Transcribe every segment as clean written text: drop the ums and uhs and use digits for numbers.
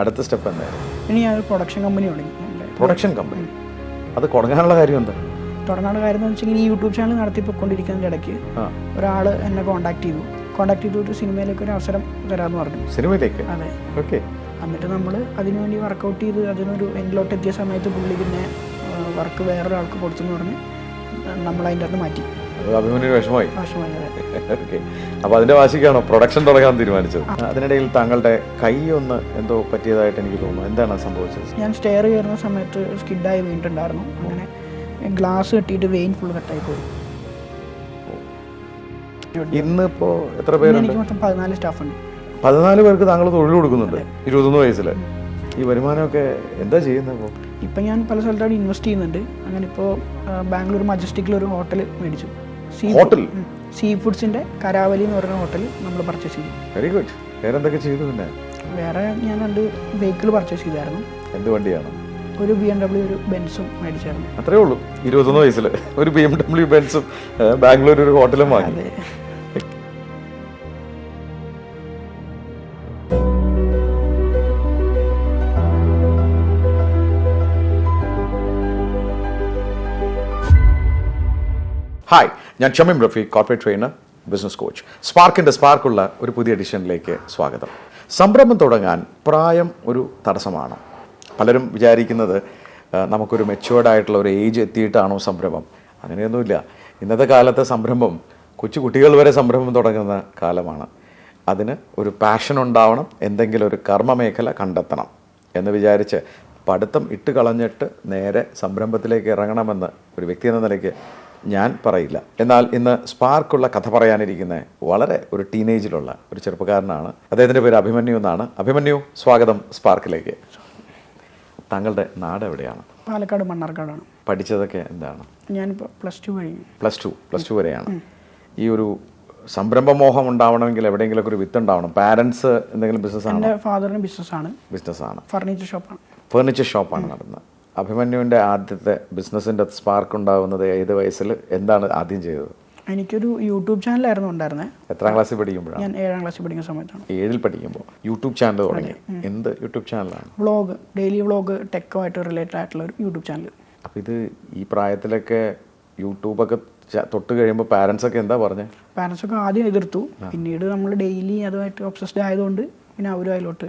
അടുത്ത സ്റ്റെപ്പ് എന്തായിരുന്നു? ഇനി ഞാൻ ഒരു പ്രൊഡക്ഷൻ കമ്പനി തുടങ്ങി. Production company? അത് തുടങ്ങാനുള്ള കാര്യം എന്താ? തുടങ്ങാനുള്ള കാര്യം എന്ന് വെച്ചാൽ ഈ യൂട്യൂബ് ചാനൽ നടത്തിപ്പോയിക്കൊണ്ടിരിക്കുന്നതിൻ്റെ ഇടയ്ക്ക് ഒരാൾ എന്നെ കോൺടാക്ട് ചെയ്തു ഒരു സിനിമയിലേക്ക് ഒരു അവസരം തരാമെന്ന് പറഞ്ഞു. സിനിമയിലേക്ക്? അതെ. ഓക്കെ. എന്നിട്ട് നമ്മൾ അതിനുവേണ്ടി വർക്കൗട്ട് ചെയ്ത് അതിനൊരു എൻഡിലോട്ട് എത്തിയ സമയത്ത് പുള്ളി പിന്നെ വർക്ക് വേറൊരാൾക്ക് കൊടുത്തെന്ന് പറഞ്ഞ് നമ്മളതിൻ്റെ അകത്ത് മാറ്റി. അഭിമന്യു വിഷമമായി? വിഷമമായി. ഓക്കെ. അപ്പോൾ അതിൻ്റെ വാശിക്കാണോ പ്രൊഡക്ഷൻ തുടങ്ങാൻ തീരുമാനിച്ചത്? അതിനിടയിൽ താങ്കളുടെ കൈ ഒന്ന് എന്തോ പറ്റിയതായിട്ട് എനിക്ക് തോന്നുന്നു. എന്താണ് സംഭവിച്ചത്? ഞാൻ സ്റ്റെയർ കയറുന്ന സമയത്ത് സ്കിഡായി വീണിട്ടുണ്ടായിരുന്നു. അങ്ങനെ ഗ്ലാസ് കെട്ടിയിട്ട് വെയിൻ ഫുൾ കട്ടായി പോയി. ഇന്നിപ്പോ എത്ര പേരുണ്ട്? എനിക്ക് മൊത്തം 14 സ്റ്റാഫുണ്ട്. 14 പേർക്ക് താങ്കൾ തൊഴിൽ കൊടുക്കുന്നുണ്ട് 21 വയസ്സിൽ. ഈ വരുമാനമൊക്കെ എന്താ ചെയ്യുന്നത്? ഇപ്പം ഞാൻ പല സ്ഥലത്താണ് ഇൻവെസ്റ്റ് ചെയ്യുന്നുണ്ട്. അങ്ങനെ ഇപ്പോൾ ബാംഗ്ലൂർ മജസ്റ്റിക്കിലൊരു ഹോട്ടൽ മേടിച്ചു. ഹോട്ടൽ? സീ ഫുഡ്സിൻ്റെ കരാവലി എന്ന് പറയുന്ന ഹോട്ടൽ നമ്മൾ പർച്ചേസ് ചെയ്തു. Very good. വേറെ എന്തൊക്കെ ചെയ്തു? പിന്നെ വേറെ ഞാൻ 2 വെഹിക്കിൾ പർച്ചേസ് ചെയ്തായിരുന്നു. എന്ത് വണ്ടിയാണ്? ഒരു BMW ഒരു ബെൻസും മേടിച്ചായിരുന്നു. അത്രേ ഉള്ളൂ? 21 വയസ്സിൽ ഒരു BMW ബെൻസും ബാംഗ്ലൂർ ഒരു ഹോട്ടലും വാങ്ങി. അതെ. ഹായ്, ഞാൻ Shameem Rafeeq, corporate trainer, business coach. സ്പാർക്കുള്ള ഒരു പുതിയ എഡിഷനിലേക്ക് സ്വാഗതം. സംരംഭം തുടങ്ങാൻ പ്രായം ഒരു തടസ്സമാണ്. പലരും വിചാരിക്കുന്നത് നമുക്കൊരു മെച്യൂർഡ് ആയിട്ടുള്ള ഒരു ഏജ് എത്തിയിട്ടാണോ സംരംഭം. അങ്ങനെയൊന്നുമില്ല. ഇന്നത്തെ കാലത്തെ സംരംഭം കൊച്ചു കുട്ടികൾ വരെ സംരംഭം തുടങ്ങുന്ന കാലമാണ്. അതിന് ഒരു പാഷൻ ഉണ്ടാവണം, എന്തെങ്കിലും ഒരു കർമ്മമേഖല കണ്ടെത്തണം എന്ന് വിചാരിച്ച് പഠിത്തം ഇട്ട് കളഞ്ഞിട്ട് നേരെ സംരംഭത്തിലേക്ക് ഇറങ്ങണമെന്ന് ഒരു വ്യക്തി എന്ന നിലയ്ക്ക് ഞാൻ പറയില്ല. എന്നാൽ ഇന്ന് സ്പാർക്കുള്ള കഥ പറയാനിരിക്കുന്ന വളരെ ഒരു ടീനേജിലുള്ള ഒരു ചെറുപ്പക്കാരനാണ്. അദ്ദേഹത്തിൻ്റെ പേര് അഭിമന്യു എന്നാണ്. അഭിമന്യു, സ്വാഗതം സ്പാർക്കിലേക്ക്. താങ്കളുടെ നാട് എവിടെയാണ്? പാലക്കാട് മണ്ണാർക്കാടാണ്. പഠിച്ചതൊക്കെ എന്താണ്? ഞാനിപ്പോൾ +2 കഴിഞ്ഞു. പ്ലസ് ടു വരെയാണ്. ഈ ഒരു സംരംഭമോഹം ഉണ്ടാവണമെങ്കിൽ എവിടെയെങ്കിലും ഒരു വിത്ത് ഉണ്ടാവണം. പാരൻസ് എന്തെങ്കിലും ബിസിനസ്സാണ്? എൻ്റെ ഫാദറിന് ബിസിനസ്സാണ്. ഫർണിച്ചർ ഷോപ്പാണ് നടന്നത്. അഭിമന്യുവിൻ്റെ ആദ്യത്തെ ബിസിനസ്സിൻ്റെ സ്പാർക്ക് ഉണ്ടാകുന്നത് ഏത് വയസ്സിൽ? എന്താണ് ആദ്യം ചെയ്തത്? എനിക്കൊരു യൂട്യൂബ് ചാനലായിരുന്നു ഉണ്ടായിരുന്നത്. എത്രാം ക്ലാസ്സിൽ പഠിക്കുമ്പോഴാണ്? ഞാൻ 7ാം ക്ലാസ്സിൽ പഠിക്കുന്ന സമയത്താണ്. 7ൽ പഠിക്കുമ്പോൾ യൂട്യൂബ് ചാനൽ തുടങ്ങി. എന്ത് യൂട്യൂബ് ചാനലാണ്? വ്ളോഗ്, ഡെയിലി വ്ളോഗ്, ടെക്കുമായിട്ട് റിലേറ്റഡ് ആയിട്ടുള്ള ഒരു യൂട്യൂബ് ചാനൽ. അപ്പോൾ ഇത് ഈ പ്രായത്തിലൊക്കെ യൂട്യൂബൊക്കെ തൊട്ട് കഴിയുമ്പോൾ പാരൻസൊക്കെ എന്താ പറഞ്ഞത്? പാരൻസൊക്കെ ആദ്യം എതിർത്തു. പിന്നീട് നമ്മൾ ഡെയിലി അതുമായിട്ട് ഒബ്സസ്ഡ് ആയതുകൊണ്ട് പിന്നെ അവരും അതിലോട്ട്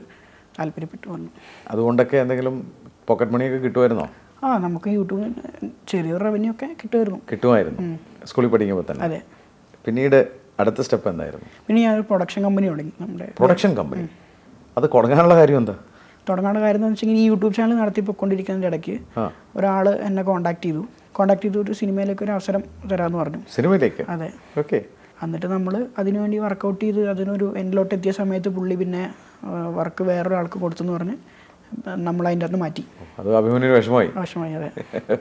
താല്പര്യപ്പെട്ടു വന്നു. അതുകൊണ്ടൊക്കെ എന്തെങ്കിലും പോക്കറ്റ് മണിയൊക്കെ കിട്ടുമായിരുന്നോ? നമുക്ക് യൂട്യൂബിൽ ചെറിയൊരു റവന്യൂ ഒക്കെ കിട്ടുമായിരുന്നു സ്കൂളിൽ പഠിക്കുമ്പോൾ തന്നെ. അതെ. പിന്നീട് അടുത്ത സ്റ്റെപ്പ് എന്തായിരുന്നു? പിന്നെ ഞാനൊരു പ്രൊഡക്ഷൻ കമ്പനി തുടങ്ങി. Production company? അത് തുടങ്ങാനുള്ള കാര്യം എന്താ? തുടങ്ങാനുള്ള കാര്യം എന്ന് വെച്ചാൽ ഈ യൂട്യൂബ് ചാനൽ നടത്തിപ്പോയിക്കൊണ്ടിരിക്കുന്നതിൻ്റെ ഇടയ്ക്ക് ഒരാൾ എന്നെ കോൺടാക്ട് ചെയ്തു ഒരു സിനിമയിലേക്ക് ഒരു അവസരം തരാമെന്ന് പറഞ്ഞു. സിനിമയിലേക്ക്? അതെ. ഓക്കെ. എന്നിട്ട് നമ്മൾ അതിനുവേണ്ടി വർക്കൗട്ട് ചെയ്ത് അതിനൊരു എൻഡിലോട്ട് എത്തിയ സമയത്ത് പുള്ളി പിന്നെ വർക്ക് വേറൊരാൾക്ക് കൊടുത്തെന്ന് പറഞ്ഞ് നമ്മളതിൻ്റെ അകത്ത് മാറ്റി. അത് അഭിമന്യു വിഷമമായി? വിഷമമായി. അതെ.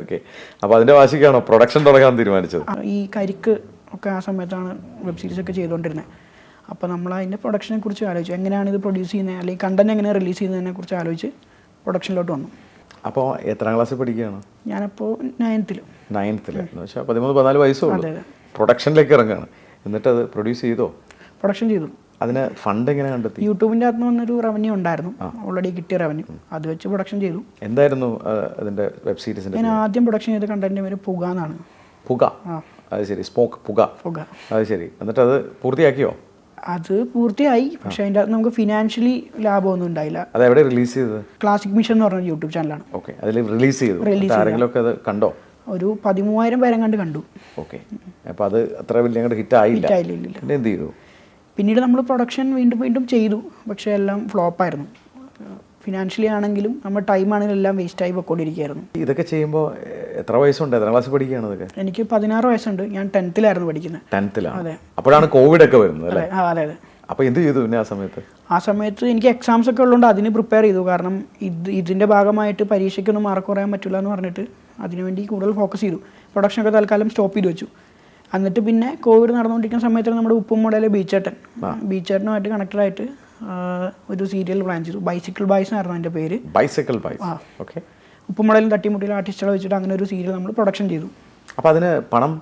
ഓക്കെ. അപ്പോൾ അതിൻ്റെ വാശിക്കാണോ പ്രൊഡക്ഷൻ തുടങ്ങാൻ തീരുമാനിച്ചത്? ഈ കരിക്ക് ഒക്കെ ആ സമയത്താണ് വെബ് സീരീസ് ഒക്കെ ചെയ്തുകൊണ്ടിരുന്നത്. അപ്പോൾ നമ്മൾ അതിൻ്റെ പ്രൊഡക്ഷനെ കുറിച്ച് ആലോചിച്ചു. എങ്ങനെയാണ് ഇത് പ്രൊഡ്യൂസ് ചെയ്യുന്നത്, അല്ലെങ്കിൽ കണ്ടന്റ് എങ്ങനെ റിലീസ് ചെയ്യുന്നതിനെ കുറിച്ച് ആലോചിച്ച് പ്രൊഡക്ഷനിലോട്ട് വന്നു. അപ്പോൾ എത്രാം ക്ലാസ്സിൽ പഠിക്കുകയാണ്? ഞാനപ്പോൾ 9th എന്ന് വെച്ചാൽ 13-14 വയസ്സുള്ളൂ. പ്രൊഡക്ഷനിലേക്ക് ഇറങ്ങുകയാണ്. എന്നിട്ട് അത് പ്രൊഡ്യൂസ് ചെയ്തോ? പ്രൊഡക്ഷൻ ചെയ്തു. അതിന് ഫണ്ട് എങ്ങനെ കണ്ടെത്തി? യൂട്യൂബിൻ്റെ അകത്ത് വന്നൊരു റവന്യൂ ഉണ്ടായിരുന്നു, ഓൾറെഡി കിട്ടിയ റവന്യൂ. അത് വെച്ച് പ്രൊഡക്ഷൻ ചെയ്തു. എന്തായിരുന്നു അതിൻ്റെ വെബ് സീരീസിൻ്റെ? ഞാൻ ആദ്യം പ്രൊഡക്ഷൻ ചെയ്ത കണ്ടന്റിൻ്റെ പേര് പുക എന്നാണ്. പുക? അത് ശരി. പുക. അത് ശരി. എന്നിട്ട് അത് പൂർത്തിയാക്കിയോ? അത് പൂർത്തിയായി. പക്ഷേ അതിൻ്റെ അകത്ത് നമുക്ക് ഫിനാൻഷ്യലി ലാഭമൊന്നും ഉണ്ടായില്ല. അത് എവിടെ റിലീസ് ചെയ്തത്? ക്ലാസിക് മിഷൻ എന്ന് പറഞ്ഞ യൂട്യൂബ് ചാനലാണ്. ഓക്കെ. അതിൽ റിലീസ് ചെയ്തു. ആരെങ്കിലും ഒക്കെ അത് കണ്ടോ? ഒരു 13,000 പേരെ കണ്ടു. ഓക്കെ. അപ്പോൾ അത് അത്ര വലിയ ഹിറ്റ് ആയില്ല. പിന്നെ എന്ത് ചെയ്തു? പിന്നീട് നമ്മൾ പ്രൊഡക്ഷൻ വീണ്ടും ചെയ്തു. പക്ഷേ എല്ലാം ഫ്ലോപ്പായിരുന്നു. ഫിനാൻഷ്യലി ആണെങ്കിലും നമ്മുടെ ടൈം ആണെങ്കിലും എല്ലാം വേസ്റ്റായി പോയിക്കൊണ്ടിരിക്കുകയായിരുന്നു. ഇതൊക്കെ ചെയ്യുമ്പോൾ എത്ര വയസ്സുണ്ട്? എത്രാം ക്ലാസ്സിൽ പഠിക്കുകയാണ് ഇതൊക്കെ? എനിക്ക് 16 വയസ്സുണ്ട്. ഞാൻ 10th പഠിക്കുന്നത്. 10th? അതെ. അപ്പോഴാണ് കോവിഡ് ഒക്കെ വരുന്നത് അല്ലേ? അതെ. അപ്പോൾ എന്ത് ചെയ്തു പിന്നെ ആ സമയത്ത്? എനിക്ക് എക്സാംസ് ഒക്കെ ഉള്ളതുകൊണ്ട് അതിന് പ്രിപ്പയർ ചെയ്തു. കാരണം ഇതിൻ്റെ ഭാഗമായിട്ട് പരീക്ഷയ്ക്കൊന്നും മാർക്ക് കുറയാൻ പറ്റില്ല എന്ന് പറഞ്ഞിട്ട് അതിനുവേണ്ടി കൂടുതൽ ഫോക്കസ് ചെയ്തു. പ്രൊഡക്ഷനൊക്കെ തൽക്കാലം സ്റ്റോപ്പ് ചെയ്ത് വെച്ചു. എന്നിട്ട് പിന്നെ കോവിഡ് നടന്നുകൊണ്ടിരിക്കുന്ന സമയത്ത് നമ്മുടെ ഉപ്പുമടയിലെ ബീച്ചേട്ടനുമായിട്ട് കണക്റ്റഡായിട്ട് ഒരു സീരിയൽ പ്ലാൻ ചെയ്തു. ബൈസിക്കിൾ ബോയ്സ് എന്നായിരുന്നു എൻ്റെ പേര്. Bicycle boys. ഓക്കെ. ഉപ്പുമടയിലും തട്ടിമുട്ടിയിലും ആർട്ടിസ്റ്റുകളെ വെച്ചിട്ട് അങ്ങനെ ഒരു സീരിയൽ നമ്മൾ പ്രൊഡക്ഷൻ ചെയ്തു. അപ്പോൾ അതിന് പണം?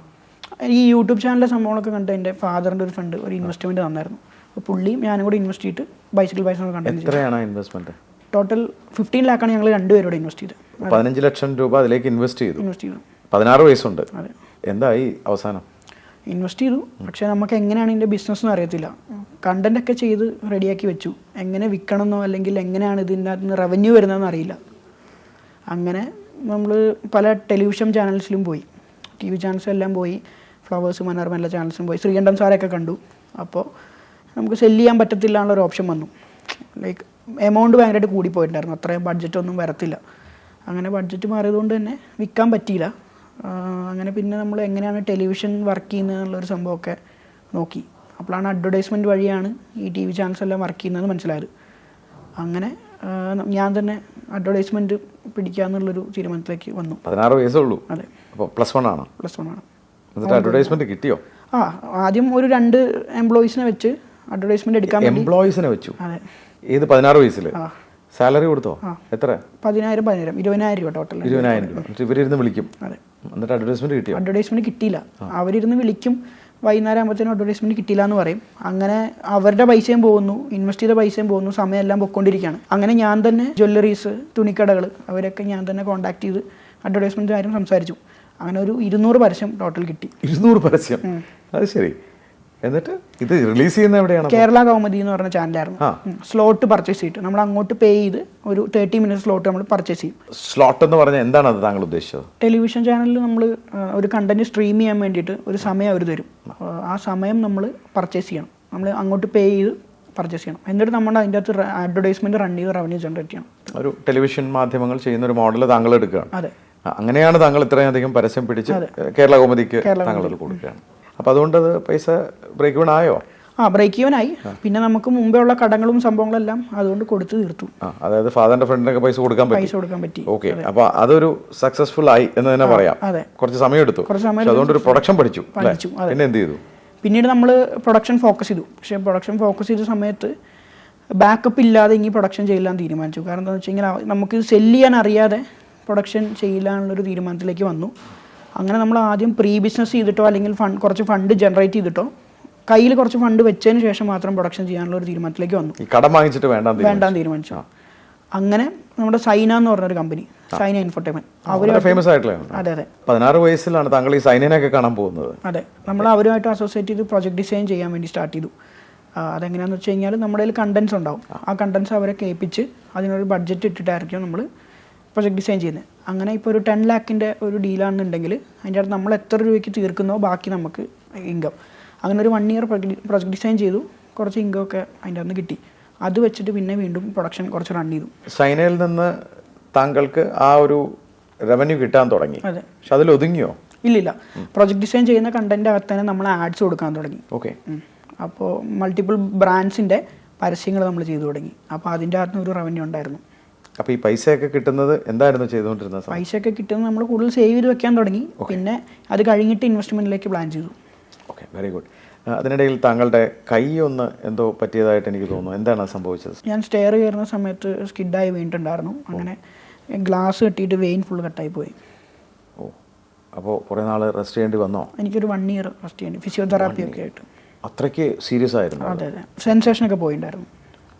ഈ യൂട്യൂബ് ചാനലിലെ സംഭവങ്ങളൊക്കെ കണ്ട് എൻ്റെ ഫാദറിൻ്റെ ഒരു ഫ്രണ്ട് ഒരു ഇൻവെസ്റ്റ്മെൻറ്റ് തന്നായിരുന്നു. അപ്പോൾ പുള്ളിയും ഞാനും കൂടി ഇൻവെസ്റ്റ് ചെയ്തിട്ട് ബൈസിക്കിൾ ബോയ്സ് കണ്ടു. എത്രയാണ് ഇൻവെസ്റ്റ്മെൻറ്റ്? ടോട്ടൽ 15 ലാക്കാണ് ഞങ്ങൾ രണ്ടുപേരോട് ഇൻവെസ്റ്റ് ചെയ്തത്. 15 ലക്ഷം രൂപ അതിലേക്ക് ഇൻവെസ്റ്റ് ചെയ്തു. 16 വയസ്സുണ്ട്. അതെ. എന്തായി അവസാനം? ഇൻവെസ്റ്റ് ചെയ്തു, പക്ഷേ നമുക്ക് എങ്ങനെയാണ് ഇതിൻ്റെ ബിസിനസ് എന്ന് അറിയത്തില്ല. കണ്ടൻ്റൊക്കെ ചെയ്ത് റെഡിയാക്കി വെച്ചു, എങ്ങനെ വിൽക്കണമെന്നോ അല്ലെങ്കിൽ എങ്ങനെയാണ് ഇതിൻ്റെ അകത്ത് നിന്ന് റവന്യൂ വരുന്നതെന്ന് അറിയില്ല. അങ്ങനെ നമ്മൾ പല ടെലിവിഷൻ ചാനൽസിലും പോയി, TV ചാനൽസ് എല്ലാം പോയി, ഫ്ലവേഴ്സ്, മനോരമ എല്ലാ ചാനൽസും പോയി, ശ്രീകണ്ഠൻ സാറൊക്കെ കണ്ടു. അപ്പോൾ നമുക്ക് സെല്ല് ചെയ്യാൻ പറ്റത്തില്ല എന്നുള്ളൊരു ഓപ്ഷൻ വന്നു. ലൈക്ക് എമൗണ്ട് ഭയങ്കരമായിട്ട് കൂടിപ്പോയിട്ടുണ്ടായിരുന്നു, അത്രയും ബഡ്ജറ്റൊന്നും വരത്തില്ല. അങ്ങനെ ബഡ്ജറ്റ് മാറിയതുകൊണ്ട് തന്നെ വിൽക്കാൻ പറ്റിയില്ല. അങ്ങനെ പിന്നെ നമ്മൾ എങ്ങനെയാണ് ടെലിവിഷൻ വർക്ക് ചെയ്യുന്നത് എന്നുള്ളൊരു സംഭവമൊക്കെ നോക്കി. അപ്പോഴാണ് അഡ്വർടൈസ്മെൻറ്റ് വഴിയാണ് ഈ TV ചാനൽസ് എല്ലാം വർക്ക് ചെയ്യുന്നത് മനസ്സിലായത്. അങ്ങനെ ഞാൻ തന്നെ അഡ്വർടൈസ്മെൻറ്റ് പിടിക്കുക എന്നുള്ളൊരു തീരുമാനത്തിലേക്ക് വന്നു. 16 വയസ്സേ ഉള്ളൂ. അതെ. അപ്പോൾ +1 ആണ്. +1 ആണ്. എന്നിട്ട് അഡ്വർടൈസ്മെൻറ്റ് കിട്ടിയോ? ആദ്യം ഒരു 2 എംപ്ലോയീസിനെ വെച്ച് അഡ്വർടൈസ്മെൻറ്റ് എടുക്കാൻ വേണ്ടി. എംപ്ലോയീസിനെ വെച്ചു? അതെ. ഏത് 16 വയസ്സിൽ? സാലറി കൊടുത്തോ? എത്ര? 10,000 20,000 രൂപ ടോട്ടൽ. 20,000 രൂപ. ഇവരിരുന്ന് വിളിക്കും? അതെ. എന്നിട്ട് അഡ്വർടൈസ്മെന്റ് കിട്ടിയോ? അഡ്വർടൈസ്മെന്റ് കിട്ടിയില്ല. അവരിരുന്ന് വിളിക്കും, വൈകുന്നേരം ആകുമ്പോഴത്തേനും അഡ്വർടൈസ്മെന്റ് കിട്ടിയില്ല എന്ന് പറയും. അങ്ങനെ അവരുടെ പൈസയും പോകുന്നു, ഇൻവെസ്റ്റ് ചെയ്ത പൈസയും പോകുന്നു, സമയമെല്ലാം പൊയ്ക്കൊണ്ടിരിക്കുകയാണ്. അങ്ങനെ ഞാൻ തന്നെ ജ്വല്ലറീസ്, തുണിക്കടകൾ, അവരൊക്കെ ഞാൻ തന്നെ കോൺടാക്ട് ചെയ്ത് അഡ്വർടൈസ്മെന്റ് കാര്യം സംസാരിച്ചു. അങ്ങനെ ഒരു 200 പരസ്യം ടോട്ടൽ കിട്ടി. 200 പരസ്യം? അത് ശരി. എന്നിട്ട് ഇത് റിലീസ് ചെയ്യുന്ന എവിടെയാണ്? കേരള കൗമുദി എന്ന് പറഞ്ഞ ചാനലായിരുന്നു. സ്ലോട്ട് പർച്ചേസ് ചെയ്തിട്ട് നമ്മൾ അങ്ങോട്ട് പേ ചെയ്ത് ഒരു 30 മിനിറ്റ് സ്ലോട്ട് നമ്മൾ പർച്ചേസ് ചെയ്യും. സ്ലോട്ട് എന്ന് പറഞ്ഞാൽ എന്താണ് അത് താങ്കൾ ഉദ്ദേശിച്ചത്? ടെലിവിഷൻ ചാനലിൽ നമ്മൾ ഒരു കണ്ടന്റ് സ്ട്രീം ചെയ്യാൻ വേണ്ടിയിട്ട് ഒരു സമയം അവർ തരും. ആ സമയം നമ്മൾ പർച്ചേസ് ചെയ്യണം, നമ്മൾ അങ്ങോട്ട് പേ ചെയ്ത് പർച്ചേസ് ചെയ്യണം. എന്നിട്ട് നമ്മൾ അതിൻ്റെ അകത്ത് അഡ്വർടൈസ്മെന്റ് റൺ ചെയ്ത് റവന്യൂ ജനറേറ്റ് ചെയ്യണം. ഒരു ടെലിവിഷൻ മാധ്യമങ്ങൾ ചെയ്യുന്ന ഒരു മോഡൽ താങ്കൾ എടുക്കുകയാണ്. അതെ. അങ്ങനെയാണ് താങ്കൾ ഇത്രയും അധികം പരസ്യം പിടിച്ച് കേരള കൗമുദിക്ക് താങ്കൾ കൊടുക്കുകയാണ്. അപ്പോൾ അതുകൊണ്ട് അത് പൈസ ബ്രേക്ക് ഈവൻ ആയോ? ബ്രേക്ക് ഈവൻ ആയി. പിന്നെ നമുക്ക് മുമ്പേ ഉള്ള കടങ്ങളും സംഭവങ്ങളെല്ലാം അതുകൊണ്ട് കൊടുത്ത് തീർത്തു. അതായത് ഫാദറിന്റെ ഫ്രണ്ടിനൊക്കെ പൈസ കൊടുക്കാൻ പറ്റി. ഓക്കെ. അപ്പോൾ അതൊരു സക്സസ്ഫുൾ ആയി എന്ന് തന്നെ പറയാം. കുറച്ച് സമയം എടുത്തു, അതുകൊണ്ട് ഒരു പ്രൊഡക്ഷൻ പഠിച്ചു. പിന്നെ എന്ത് ചെയ്തു? പിന്നീട് നമ്മൾ പ്രൊഡക്ഷൻ ഫോക്കസ് ചെയ്തു. പക്ഷേ പ്രൊഡക്ഷൻ ഫോക്കസ് ചെയ്ത സമയത്ത് ബാക്കപ്പ് ഇല്ലാതെ ഇനി പ്രൊഡക്ഷൻ ചെയ്യില്ലാൻ തീരുമാനിച്ചു. കാരണം എന്താണെന്ന് വെച്ച് കഴിഞ്ഞാൽ നമുക്ക് സെല്ല് ചെയ്യാൻ അറിയാതെ പ്രൊഡക്ഷൻ ചെയ്യില്ല എന്നുള്ളൊരു തീരുമാനത്തിലേക്ക് വന്നു. അങ്ങനെ നമ്മൾ ആദ്യം പ്രീ ബിസിനസ് ചെയ്തിട്ടോ അല്ലെങ്കിൽ കുറച്ച് ഫണ്ട് ജനറേറ്റ് ചെയ്തിട്ടോ കയ്യിൽ കുറച്ച് ഫണ്ട് വെച്ചതിന് ശേഷം മാത്രം പ്രൊഡക്ഷൻ ചെയ്യാനുള്ള ഒരു തീരുമാനത്തിലേക്ക് വന്നു. കടം വാങ്ങിച്ചിട്ട് വേണ്ടാന്ന് തീരുമാനിച്ചു. അങ്ങനെ നമ്മുടെ സൈന എന്ന് പറഞ്ഞൊരു കമ്പനി, സൈന ഇൻഫോർടൈൻമെന്റ്, അവർ ഫേമസ് ആയിട്ടുള്ള. അതെ അതെ. 16 വയസ്സിലാണ് താങ്കൾ ഈ സൈനയൊക്കെ കാണാൻ പോകുന്നത്? അതെ. നമ്മൾ അവരുമായിട്ട് അസോസിയേറ്റ് ചെയ്ത് പ്രൊജക്ട് ഡിസൈൻ ചെയ്യാൻ വേണ്ടി സ്റ്റാർട്ട് ചെയ്തു. അതെങ്ങനെയാണെന്ന് വെച്ച് കഴിഞ്ഞാൽ നമ്മുടെ കയ്യിൽ കണ്ടൻസ് ഉണ്ടാവും. ആ കണ്ടൻസ് അവരെ കേൾപ്പിച്ച് അതിനൊരു ബഡ്ജറ്റ് ഇട്ടിട്ടായിരിക്കും നമ്മൾ പ്രൊജക്ട് ഡിസൈൻ ചെയ്യുന്നത്. അങ്ങനെ ഇപ്പോൾ ഒരു 10 ലാക്കിൻ്റെ ഒരു ഡീലാണെന്നുണ്ടെങ്കിൽ അതിൻ്റെ അടുത്ത് നമ്മൾ എത്ര രൂപയ്ക്ക് തീർക്കുന്നോ ബാക്കി നമുക്ക് ഇൻകം. അങ്ങനെ ഒരു 1 ഇയർ പ്രൊജക്ട് ഡിസൈൻ ചെയ്തു, കുറച്ച് ഇൻകം ഒക്കെ അതിൻ്റെ അകത്ത് കിട്ടി. അത് വെച്ചിട്ട് പിന്നെ വീണ്ടും പ്രൊഡക്ഷൻ കുറച്ച് റൺ ചെയ്തു. സൈനയിൽ നിന്ന് താങ്കൾക്ക് ആ ഒരു റവന്യൂ കിട്ടാൻ തുടങ്ങി. അതെ. പക്ഷെ അതിൽ ഒതുങ്ങിയോ? ഇല്ലില്ല. പ്രൊജക്ട് ഡിസൈൻ ചെയ്യുന്ന കണ്ടന്റ് അകത്ത് തന്നെ നമ്മൾ ആഡ്സ് കൊടുക്കാൻ തുടങ്ങി. ഓക്കെ. അപ്പോൾ മൾട്ടിപ്പിൾ ബ്രാൻഡ്സിൻ്റെ പരസ്യങ്ങൾ നമ്മൾ ചെയ്തു തുടങ്ങി. അപ്പോൾ അതിൻ്റെ അകത്ത് ഒരു റവന്യൂ ഉണ്ടായിരുന്നു. അപ്പോൾ ഈ പൈസയൊക്കെ കിട്ടുന്നത് എന്തായിരുന്നു ചെയ്തുകൊണ്ടിരുന്നത്? പൈസയൊക്കെ കിട്ടുന്നത് നമ്മൾ കൂടുതൽ സേവ് ചെയ്ത് വെക്കാൻ തുടങ്ങി. പിന്നെ അത് കഴിഞ്ഞിട്ട് ഇൻവെസ്റ്റ്മെന്റിലേക്ക് പ്ലാൻ ചെയ്തു. Okay, very good. അതിനിടയിൽ താങ്കളുടെ കൈ ഒന്ന് എന്തോ പറ്റിയതായിട്ട് എനിക്ക് തോന്നുന്നു. എന്താണ് സംഭവിച്ചത്? ഞാൻ സ്റ്റെയർ കയറുന്ന സമയത്ത് സ്കിഡായി വീണിട്ടുണ്ടായിരുന്നു. അങ്ങനെ ഗ്ലാസ് കെട്ടിയിട്ട് വെയിൻ ഫുൾ കട്ടായി പോയി. ഓ, അപ്പോൾ കുറേ നാൾ റെസ്റ്റ് ചെയ്യേണ്ടി വന്നോ? എനിക്കൊരു 1 ഇയർ റെസ്റ്റ് ചെയ്യേണ്ടി, ഫിസിയോതെറാപ്പി ഒക്കെ ആയിട്ട്. അത്രയ്ക്ക് സീരിയസ് ആയിരുന്നു? അതെ അതെ. സെൻസേഷനൊക്കെ പോയിട്ടുണ്ടായിരുന്നു.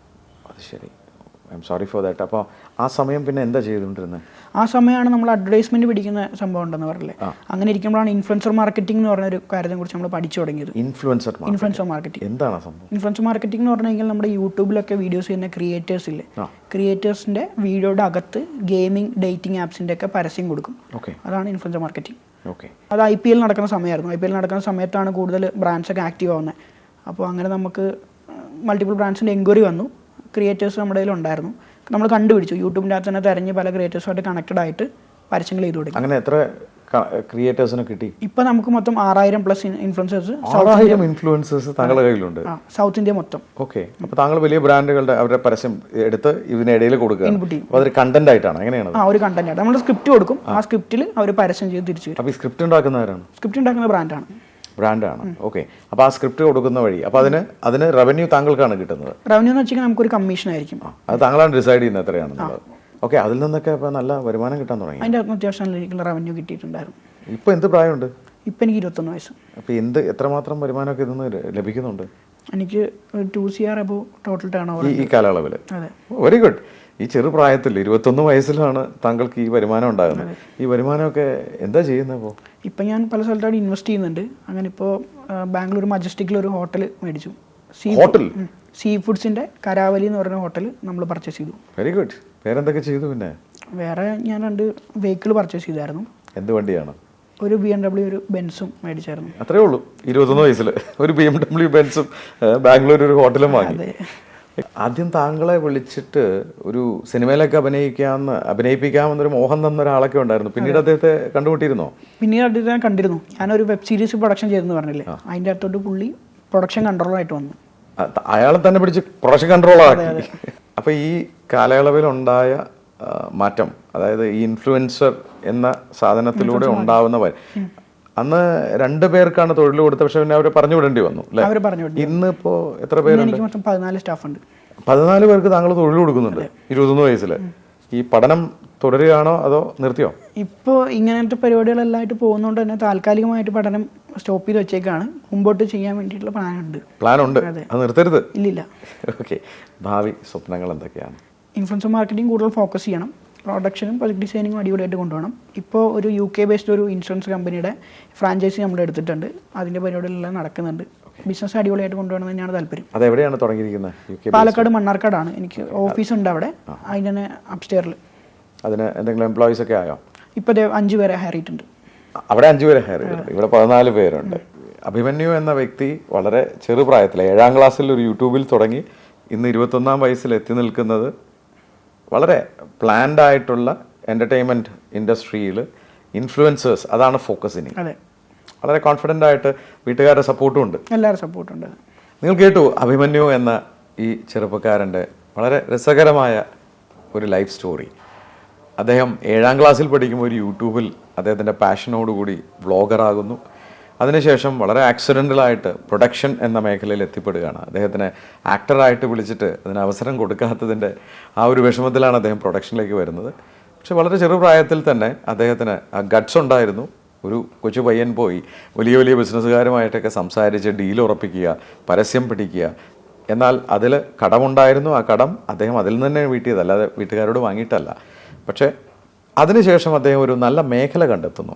അത് ശരി. I am sorry for that. അപ്പോൾ ആ സമയം പിന്നെ എന്താ ചെയ്തുകൊണ്ടിരുന്നത്? ആ സമയമാണ് നമ്മൾ അഡ്വർടൈസ്മെന്റ് പിടിക്കുന്ന സംഭവം ഉണ്ടെന്ന് പറഞ്ഞില്ലേ. അങ്ങനെ ഇരിക്കുമ്പോഴാണ് ഇൻഫ്ലുവൻസർ മാർക്കറ്റിംഗ് എന്ന് പറഞ്ഞ ഒരു കാര്യത്തെ കുറിച്ച് നമ്മൾ പഠിച്ചു തുടങ്ങിയത്. ഇൻഫ്ലുവൻസർ മാർക്കറ്റിംഗ് എന്താണ് സംഭവം? ഇൻഫ്ലുവൻസർ മാർക്കറ്റിംഗ് എന്ന് പറഞ്ഞു കഴിഞ്ഞാൽ നമ്മുടെ യൂട്യൂബിലൊക്കെ വീഡിയോസ് ചെയ്യുന്ന ക്രിയേറ്റേഴ്സ് ഇല്ലേ, ക്രിയേറ്റേഴ്സിന്റെ വീഡിയോയുടെ അകത്ത് ഗെയിമിംഗ്, ഡേറ്റിംഗ് ആപ്സിന്റെ ഒക്കെ പരസ്യം കൊടുക്കും. അതാണ് ഇൻഫ്ലുവൻസർ മാർക്കറ്റിംഗ്. അത് IPL നടക്കുന്ന സമയമായിരുന്നു. IPL നടക്കുന്ന സമയത്താണ് കൂടുതൽ ബ്രാൻഡ്സ് ഒക്കെ ആക്റ്റീവ് ആവുന്നത്. അപ്പോൾ അങ്ങനെ നമുക്ക് മൾട്ടിപ്പിൾ ബ്രാൻഡ്സിന്റെ എൻക്വയറി വന്നു. ക്രിയേറ്റേഴ്സ് നമ്മുടെ കയ്യിൽ ഉണ്ടായിരുന്നു. നമ്മൾ കണ്ടുപിടിച്ചു, യൂട്യൂബിൻ്റെ അകത്ത് തന്നെ തിരഞ്ഞ് പല ക്രിയേറ്റേഴ്സുമായിട്ട് കണക്റ്റഡ് ആയിട്ട് പരസ്യങ്ങൾ ചെയ്തു തുടങ്ങി. അങ്ങനെ എത്ര ക്രിയേറ്റേഴ്സിനെ കിട്ടി? ഇപ്പം നമുക്ക് മൊത്തം 6000+ ഇൻഫ്ലുവൻസേഴ്സ്. 6000 ഇൻഫ്ലുവൻസേഴ്സ് താങ്കളുടെ കയ്യിലുണ്ട്? സൗത്ത് ഇന്ത്യ മൊത്തം. ഓക്കെ. അപ്പോൾ താങ്കൾ വലിയ ബ്രാൻഡുകളുടെ അവരുടെ പരസ്യം എടുത്ത് ഇതിനിടയിൽ കൊടുക്കുക. അപ്പോൾ അതൊരു കണ്ടന്റ് ആയിട്ടാണ്? എങ്ങനെയാണ്? ഒരു കണ്ടന്റ് ആയിട്ട് നമ്മൾ സ്ക്രിപ്റ്റ് കൊടുക്കും. ആ സ്ക്രിപ്റ്റിൽ അവർ പരസ്യം ചെയ്ത് തിരിച്ചു വരും. അപ്പോൾ ഈ സ്ക്രിപ്റ്റ് ഉണ്ടാക്കുന്നവരാണ്? സ്ക്രിപ്റ്റ് ഉണ്ടാക്കുന്ന ബ്രാൻഡാണ്. ഓക്കെ. അപ്പോൾ ആ സ്ക്രിപ്റ്റ് കൊടുക്കുന്ന വഴി അപ്പോൾ അതിന് റവന്യൂ താങ്കൾക്കാണ് കിട്ടുന്നത്? റവന്യൂ എന്ന് വെച്ചാൽ നമുക്കൊരു കമ്മീഷൻ ആയിരിക്കും. അത് താങ്കളാണ് ഡിസൈഡ് ചെയ്യുന്നത് എത്രയാണെന്നുള്ളത്. ഓക്കെ. അതിൽ നിന്നൊക്കെ അപ്പോൾ നല്ല വരുമാനം കിട്ടാൻ തുടങ്ങി? അതിൻ്റെ അകത്ത് അത്യാവശ്യം റവന്യൂ കിട്ടിയിട്ടുണ്ടായിരുന്നു. ഇപ്പോൾ എന്ത് പ്രായമുണ്ട്? ഇപ്പം എനിക്ക് 21 വയസ്സ്. അപ്പോൾ എത്രമാത്രം വരുമാനമൊക്കെ ഇതൊന്ന് ലഭിക്കുന്നുണ്ട്? എനിക്ക് 2 CR അബോ ടോട്ടൽ ടേൺ ഓവർ ഈ കാലയളവിൽ. അതെ. Very good. ഈ ചെറുപ്രായത്തിൽ 21 വയസ്സിലാണ് താങ്കൾക്ക് ഈ വരുമാനം ഉണ്ടാകുന്നത്. ഈ വരുമാനമൊക്കെ എന്താ ചെയ്യുന്നത് അപ്പോൾ? ഇപ്പം ഞാൻ പല സ്ഥലത്താണ് ഇൻവെസ്റ്റ് ചെയ്യുന്നുണ്ട്. അങ്ങനെ ഇപ്പോൾ ബാംഗ്ലൂർ മജസ്റ്റിക്കിലൊരു ഹോട്ടൽ മേടിച്ചു. ഹോട്ടൽ സീ ഫുഡ്സിൻ്റെ കരാവലി എന്ന് പറയുന്ന ഹോട്ടൽ നമ്മൾ പർച്ചേസ് ചെയ്തു. Very good. വേറെന്തൊക്കെ ചെയ്തു? പിന്നെ വേറെ ഞാൻ 2 വെഹിക്കിൾ പർച്ചേസ് ചെയ്തായിരുന്നു. എന്ത് വണ്ടിയാണ്? ഒരു BMW ഒരു ബെൻസും മേടിച്ചായിരുന്നു. അത്രേ ഉള്ളൂ. 21 വയസ്സിൽ ഒരു BMW ബെൻസും ബാംഗ്ലൂർ ഒരു ഹോട്ടലും വാങ്ങി. ആദ്യം താങ്കളെ വിളിച്ചിട്ട് ഒരു സിനിമയിലൊക്കെ അഭിനയിപ്പിക്കാമെന്നൊരു മോഹം തന്ന ഒരാളൊക്കെ ഉണ്ടായിരുന്നു. പിന്നീട് അദ്ദേഹത്തെ കണ്ടുമുട്ടിയിരുന്നോ? പിന്നീട് അദ്ദേഹത്തെ കണ്ടിരുന്നു. ഞാനൊരു വെബ് സീരീസ് പ്രൊഡക്ഷൻ ചെയ്തെന്ന് പറഞ്ഞില്ലേ, അതിൻ്റെ അകത്തോട്ട് പുള്ളി പ്രൊഡക്ഷൻ കൺട്രോളായിട്ട് വന്നു. അയാളെ തന്നെ പിടിച്ച് പ്രൊഡക്ഷൻ കൺട്രോളാക്കി. അപ്പോൾ ഈ കാലയളവിലുണ്ടായ മാറ്റം, അതായത് ഈ ഇൻഫ്ലുവൻസർ എന്ന സാധനത്തിലൂടെ ഉണ്ടാവുന്നവർ, അന്ന് 2 പേർക്കാണ് തൊഴിൽ കൊടുത്തത്. പക്ഷെ പിന്നെ അവർ പറഞ്ഞു വിടേണ്ടി വന്നു അല്ലേ? ഇന്നിപ്പോ എത്ര പേരുണ്ട്? 14 സ്റ്റാഫ് ഉണ്ട്. 14 പേർക്ക് താങ്കൾ തൊഴിൽ കൊടുക്കുന്നുണ്ട് 21 വയസ്സിൽ. ഈ പഠനം തുടരുകയാണോ അതോ നിർത്തിയോ? ഇപ്പോൾ ഇങ്ങനത്തെ പരിപാടികളെല്ലാമായിട്ട് പോകുന്നതുകൊണ്ട് തന്നെ താൽക്കാലികമായിട്ട് പഠനം സ്റ്റോപ്പ് ചെയ്ത് വെച്ചേക്കാണ്. മുമ്പോട്ട് ചെയ്യാൻ വേണ്ടിയിട്ടുള്ള പ്ലാനുണ്ട്. അത് നിർത്തരുത്. ഇല്ലില്ല. ഓക്കെ. ഭാവി സ്വപ്നങ്ങൾ എന്തൊക്കെയാണ്? ഇൻഫ്ലുവൻസർ മാർക്കറ്റിംഗ് കൂടുതൽ ഫോക്കസ് ചെയ്യണം. പ്രൊഡക്ഷനും പ്രൊജക്ട് ഡിസൈനിങ്ങും അടിപൊളിയായിട്ട് കൊണ്ടുപോകണം. ഇപ്പോൾ ഒരു UK ബേസ്ഡ് ഒരു ഇൻഷുറൻസ് കമ്പനിയുടെ ഫ്രാഞ്ചൈസി നമ്മൾ എടുത്തിട്ടുണ്ട്. അതിൻ്റെ പരിപാടികളെല്ലാം നടക്കുന്നുണ്ട്. ബിസിനസ് അടിപൊളിയായിട്ട് കൊണ്ടുപോകണം തന്നെയാണ് താല്പര്യം. അതെവിടെയാണ് തുടങ്ങിയിരിക്കുന്നത്? പാലക്കാട് മണ്ണാർക്കാടാണ്. എനിക്ക് ഓഫീസ് ഉണ്ട് അവിടെ, അതിൻ്റെ അപ്സ്റ്റെയറിൽ. അതിന് എന്തെങ്കിലും എംപ്ലോയീസ് ഒക്കെ ആയോ? ഇപ്പോൾ 5 പേരെ ഹയർ ചെയ്തിട്ടുണ്ട്. അവിടെ 5 പേരെ ഹയർ ചെയ്തിട്ടുണ്ട്. ഇവിടെ 14 പേരുണ്ട്. അഭിമന്യു എന്ന വ്യക്തി വളരെ ചെറുപ്രായത്തിൽ 7ാം ക്ലാസ്സിൽ ഒരു യൂട്യൂബിൽ തുടങ്ങി ഇന്ന് 21ാം വയസ്സിൽ എത്തി നിൽക്കുന്നത് വളരെ പ്ലാൻഡ് ആയിട്ടുള്ള എൻ്റർടൈൻമെൻറ്റ് ഇൻഡസ്ട്രിയിൽ ഇൻഫ്ലുവൻസേഴ്സ്, അതാണ് ഫോക്കസിന്. വളരെ കോൺഫിഡൻ്റ് ആയിട്ട് വീട്ടുകാരുടെ സപ്പോർട്ടും ഉണ്ട്, എല്ലാവരും സപ്പോർട്ടും ഉണ്ട്. നിങ്ങൾ കേട്ടു അഭിമന്യു എന്ന ഈ ചെറുപ്പക്കാരൻ്റെ വളരെ രസകരമായ ഒരു ലൈഫ് സ്റ്റോറി. അദ്ദേഹം 7ാം ക്ലാസ്സിൽ പഠിക്കുമ്പോൾ ഒരു യൂട്യൂബിൽ അദ്ദേഹത്തിൻ്റെ പാഷനോടുകൂടി വ്ളോഗറാകുന്നു. അതിനുശേഷം വളരെ ആക്സിഡൻ്റലായിട്ട് പ്രൊഡക്ഷൻ എന്ന മേഖലയിൽ എത്തിപ്പെടുകയാണ്. അദ്ദേഹത്തിന് ആക്ടറായിട്ട് വിളിച്ചിട്ട് അതിന് അവസരം കൊടുക്കാത്തതിൻ്റെ ആ ഒരു വിഷമത്തിലാണ് അദ്ദേഹം പ്രൊഡക്ഷനിലേക്ക് വരുന്നത്. പക്ഷെ വളരെ ചെറുപ്രായത്തിൽ തന്നെ അദ്ദേഹത്തിന് ആ ഗട്ട്സ് ഉണ്ടായിരുന്നു. ഒരു കൊച്ചു പയ്യൻ പോയി വലിയ വലിയ ബിസിനസ്സുകാരുമായിട്ടൊക്കെ സംസാരിച്ച് ഡീൽ ഉറപ്പിക്കുക, പരസ്യം പിടിക്കുക. എന്നാൽ അതിൽ കടമുണ്ടായിരുന്നു. ആ കടം അദ്ദേഹം അതിൽ നിന്ന് തന്നെ വീട്ടിയത്, അല്ലാതെ വീട്ടുകാരോട് വാങ്ങിയിട്ടല്ല. പക്ഷേ അതിനുശേഷം അദ്ദേഹം ഒരു നല്ല മേഖല കണ്ടെത്തുന്നു,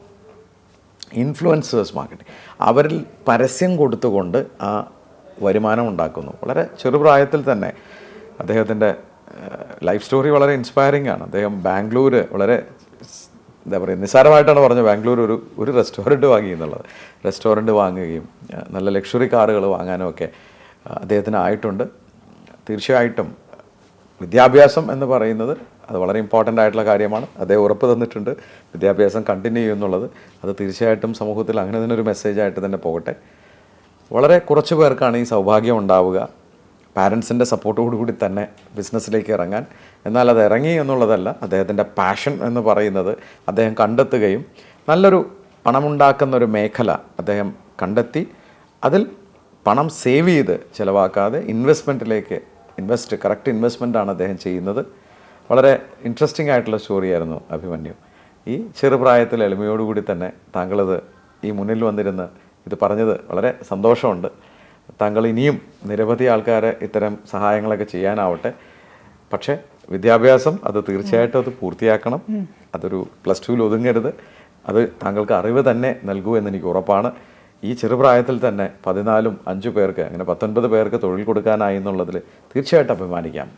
ഇൻഫ്ലുവൻസേഴ്സ് മാർക്കറ്റിംഗ്. അവരിൽ പരസ്യം കൊടുത്തുകൊണ്ട് ആ വരുമാനം ഉണ്ടാക്കുന്നു. വളരെ ചെറുപ്രായത്തിൽ തന്നെ അദ്ദേഹത്തിൻ്റെ ലൈഫ് സ്റ്റോറി വളരെ ഇൻസ്പയറിംഗ് ആണ്. അദ്ദേഹം ബാംഗ്ലൂർ വളരെ എന്താ പറയുക, നിസ്സാരമായിട്ടാണ് പറഞ്ഞത്, ബാംഗ്ലൂർ ഒരു റെസ്റ്റോറൻറ്റ് വാങ്ങി എന്നുള്ളത്. റെസ്റ്റോറൻറ്റ് വാങ്ങുകയും നല്ല ലക്ഷറി കാറുകൾ വാങ്ങാനും ഒക്കെ അദ്ദേഹത്തിന് ആയിട്ടുണ്ട്. തീർച്ചയായിട്ടും വിദ്യാഭ്യാസം എന്ന് പറയുന്നത് അത് വളരെ ഇമ്പോർട്ടൻ്റ് ആയിട്ടുള്ള കാര്യമാണ്. അദ്ദേഹം ഉറപ്പ് തന്നിട്ടുണ്ട് വിദ്യാഭ്യാസം കണ്ടിന്യൂ ചെയ്യുമെന്നുള്ളത്. അത് തീർച്ചയായിട്ടും സമൂഹത്തിൽ അങ്ങനെ തന്നെ ഒരു മെസ്സേജായിട്ട് തന്നെ പോകട്ടെ. വളരെ കുറച്ച് പേർക്കാണ് ഈ സൗഭാഗ്യം ഉണ്ടാവുക, പാരൻസിൻ്റെ സപ്പോർട്ടോടുകൂടി തന്നെ ബിസിനസ്സിലേക്ക് ഇറങ്ങാൻ. എന്നാൽ അത് ഇറങ്ങി എന്നുള്ളതല്ല, അദ്ദേഹത്തിൻ്റെ പാഷൻ എന്ന് പറയുന്നത് അദ്ദേഹം കണ്ടെത്തുകയും നല്ലൊരു പണമുണ്ടാക്കുന്ന ഒരു മേഖല അദ്ദേഹം കണ്ടെത്തി അതിൽ പണം സേവ് ചെയ്ത് ചിലവാക്കാതെ ഇൻവെസ്റ്റ്മെൻറ്റിലേക്ക് കറക്റ്റ് ഇൻവെസ്റ്റ്മെൻറ്റാണ് അദ്ദേഹം ചെയ്യുന്നത്. വളരെ ഇൻട്രസ്റ്റിംഗ് ആയിട്ടുള്ള സ്റ്റോറിയായിരുന്നു അഭിമന്യു. ഈ ചെറുപ്രായത്തിൽ എളിമയോടുകൂടി തന്നെ താങ്കളത് ഈ മുന്നിൽ വന്നിരുന്ന് ഇത് പറഞ്ഞത് വളരെ സന്തോഷമുണ്ട്. താങ്കൾ ഇനിയും നിരവധി ആൾക്കാരെ ഇത്തരം സഹായങ്ങളൊക്കെ ചെയ്യാനാവട്ടെ. പക്ഷേ വിദ്യാഭ്യാസം അത് തീർച്ചയായിട്ടും അത് പൂർത്തിയാക്കണം. അതൊരു +2 ഒതുങ്ങരുത്. അത് താങ്കൾക്ക് അറിവ് തന്നെ നൽകൂ എന്നെനിക്ക് ഉറപ്പാണ്. ഈ ചെറുപ്രായത്തിൽ തന്നെ 14ഉം 5 പേർക്ക് അങ്ങനെ 19 പേർക്ക് തൊഴിൽ കൊടുക്കാനായി എന്നുള്ളതിൽ തീർച്ചയായിട്ടും അഭിമാനിക്കാം.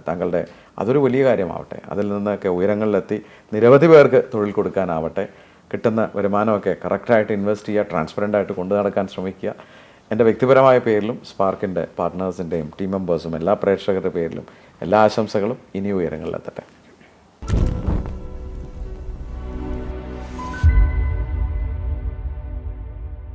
താങ്കളുടെ അതൊരു വലിയ കാര്യമാവട്ടെ. അതിൽ നിന്നൊക്കെ ഉയരങ്ങളിലെത്തി നിരവധി പേർക്ക് തൊഴിൽ കൊടുക്കാനാവട്ടെ. കിട്ടുന്ന വരുമാനമൊക്കെ കറക്റ്റായിട്ട് ഇൻവെസ്റ്റ് ചെയ്യുക, ട്രാൻസ്പെറൻ്റ് ആയിട്ട് കൊണ്ടു നടക്കാൻ ശ്രമിക്കുക. എൻ്റെ വ്യക്തിപരമായ പേരിലും സ്പാർക്കിൻ്റെ പാർട്ട്നേഴ്സിൻ്റെയും ടീം മെമ്പേഴ്സും എല്ലാ പ്രേക്ഷകരുടെ പേരിലും എല്ലാ ആശംസകളും ഇനി ഉയരങ്ങളിലെത്തട്ടെ.